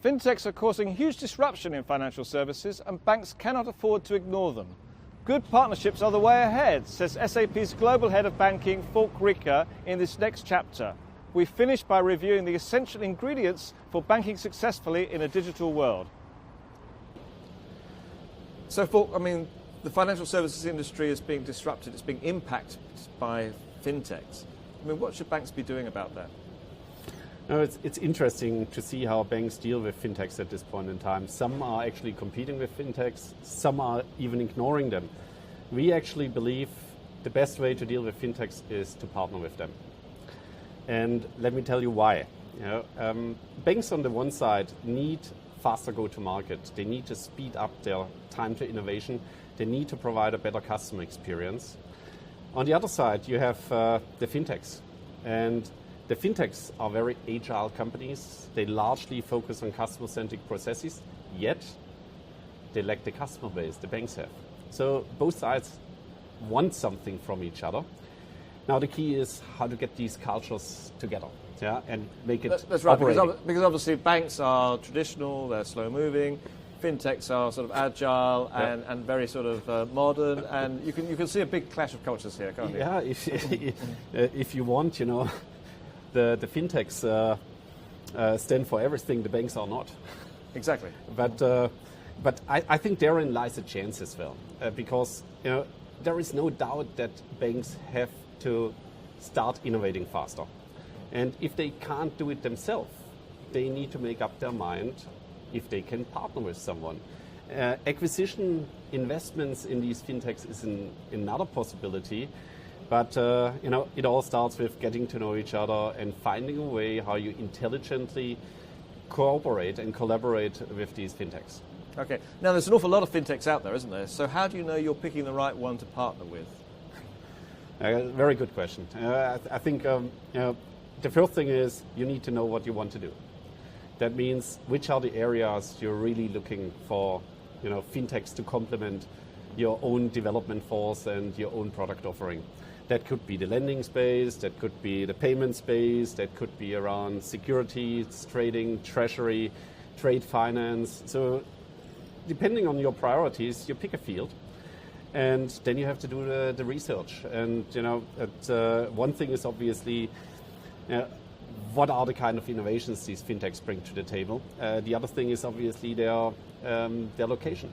Fintechs are causing huge disruption in financial services and banks cannot afford to ignore them. Good partnerships are the way ahead, says SAP's Global Head of Banking, Falk Rieker, in this next chapter. We finish by reviewing the essential ingredients for banking successfully in a digital world. So, Falk, the financial services industry is being disrupted, it's being impacted by fintechs. What should banks be doing about that? No, it's interesting to see how banks deal with fintechs at this point in time. Some are actually competing with fintechs, some are even ignoring them. We actually believe the best way to deal with fintechs is to partner with them. And let me tell you why. Banks on the one side need faster go-to-market. They need to speed up their time to innovation. They need to provide a better customer experience. On the other side, you have the fintechs. And the fintechs are very agile companies. They largely focus on customer-centric processes, yet they lack the customer base the banks have. So both sides want something from each other. Now the key is how to get these cultures together, and make it That's right, operating. because obviously banks are traditional, they're slow-moving. Fintechs are sort of agile and very sort of modern, and you can see a big clash of cultures here, can't you? Yeah, if you want, the fintechs stand for everything the banks are not. Exactly. But I think therein lies a chance as well, because there is no doubt that banks have to start innovating faster, and if they can't do it themselves, they need to make up their mind if they can partner with someone. Acquisition investments in these fintechs is another possibility. But it all starts with getting to know each other and finding a way how you intelligently cooperate and collaborate with these fintechs. Okay. Now, there's an awful lot of fintechs out there, isn't there? So how do you know you're picking the right one to partner with? Very good question. I think the first thing is you need to know what you want to do. That means which are the areas you're really looking for, fintechs to complement your own development force and your own product offering. That could be the lending space, that could be the payment space, that could be around securities, trading, treasury, trade finance. So depending on your priorities, you pick a field and then you have to do the research. And one thing is obviously what are the kind of innovations these fintechs bring to the table. The other thing is obviously their location.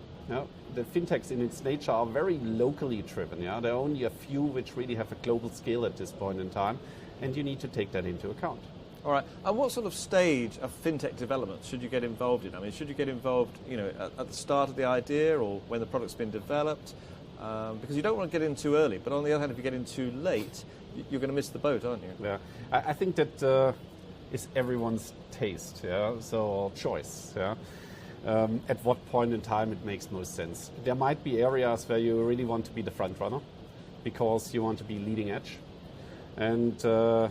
The fintechs in its nature are very locally driven. There are only a few which really have a global scale at this point in time, and you need to take that into account. All right. And what sort of stage of fintech development should you get involved in? Should you get involved, at the start of the idea or when the product's been developed? Because you don't want to get in too early, but on the other hand, if you get in too late, you're going to miss the boat, aren't you? Yeah, I think that is everyone's taste, so choice. At what point in time it makes most sense. There might be areas where you really want to be the front runner because you want to be leading edge. And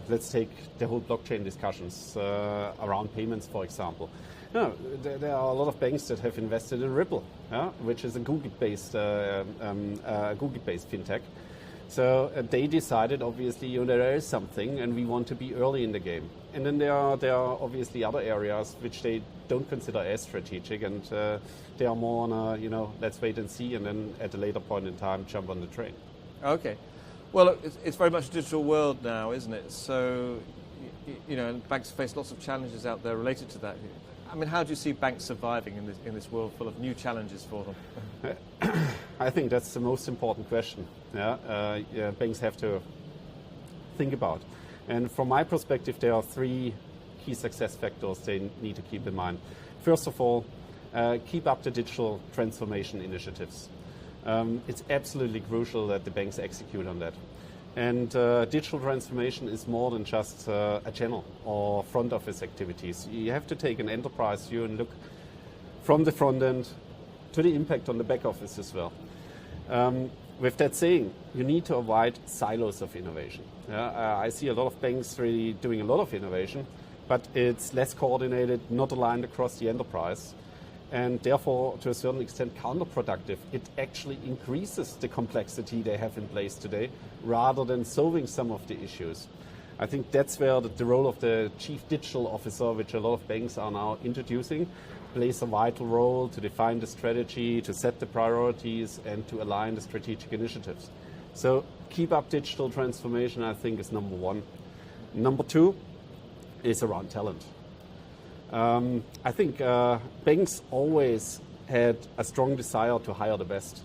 let's take the whole blockchain discussions around payments, for example. There are a lot of banks that have invested in Ripple, which is a Google-based fintech. So they decided, obviously, there is something, and we want to be early in the game. And then there are obviously other areas which they don't consider as strategic, and they are more on a, let's wait and see, and then at a later point in time, jump on the train. Okay. Well, look, it's very much a digital world now, isn't it? So, and banks face lots of challenges out there related to that. How do you see banks surviving in this world full of new challenges for them? I think that's the most important question. Banks have to think about. And from my perspective, there are three key success factors they need to keep in mind. First of all, keep up the digital transformation initiatives. It's absolutely crucial that the banks execute on that. And digital transformation is more than just a channel or front office activities. You have to take an enterprise view and look from the front end to the impact on the back office as well. With that saying, you need to avoid silos of innovation. I see a lot of banks really doing a lot of innovation, but it's less coordinated, not aligned across the enterprise, and therefore, to a certain extent, counterproductive. It actually increases the complexity they have in place today, rather than solving some of the issues. I think that's where the role of the chief digital officer, which a lot of banks are now introducing, plays a vital role to define the strategy, to set the priorities, and to align the strategic initiatives. So keep up digital transformation, I think, is number one. Number two is around talent. I think banks always had a strong desire to hire the best,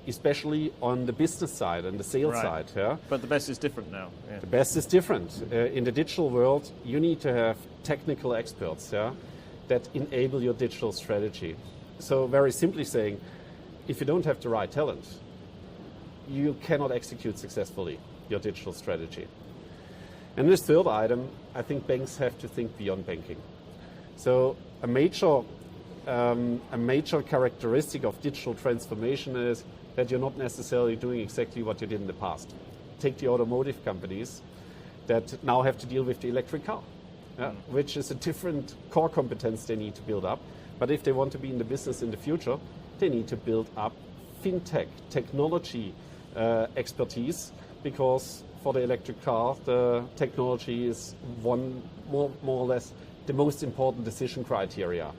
especially on the business side and the sales side. Yeah? But the best is different now. Yeah. The best is different. In the digital world, you need to have technical experts that enable your digital strategy. So very simply saying, if you don't have the right talent, you cannot execute successfully your digital strategy. And this third item, I think banks have to think beyond banking. So a major characteristic of digital transformation is that you're not necessarily doing exactly what you did in the past. Take the automotive companies that now have to deal with the electric car, which is a different core competence they need to build up. But if they want to be in the business in the future, they need to build up fintech, technology expertise, because for the electric car, the technology is more or less the most important decision criteria.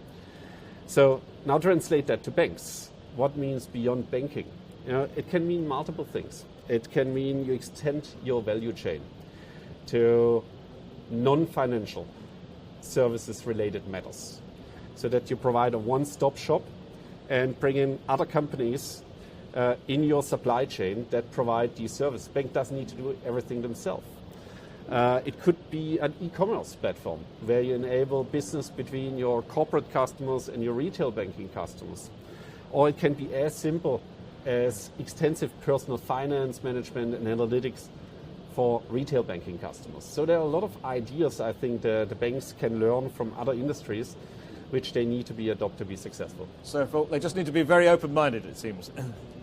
So now translate that to banks. What means beyond banking? It can mean multiple things. It can mean you extend your value chain to non-financial services related matters, so that you provide a one-stop shop and bring in other companies in your supply chain that provide these services. Bank doesn't need to do everything themselves. It could be an e-commerce platform where you enable business between your corporate customers and your retail banking customers. Or it can be as simple as extensive personal finance management and analytics for retail banking customers. So there are a lot of ideas, I think, the banks can learn from other industries, which they need to be adopted to be successful. So they just need to be very open-minded, it seems.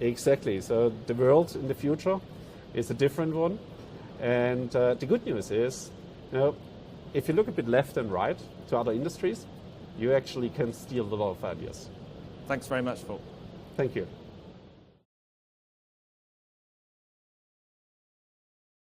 Exactly. So the world in the future is a different one. And the good news is, if you look a bit left and right to other industries, you actually can steal a lot of ideas. Thanks very much, Falk. Thank you.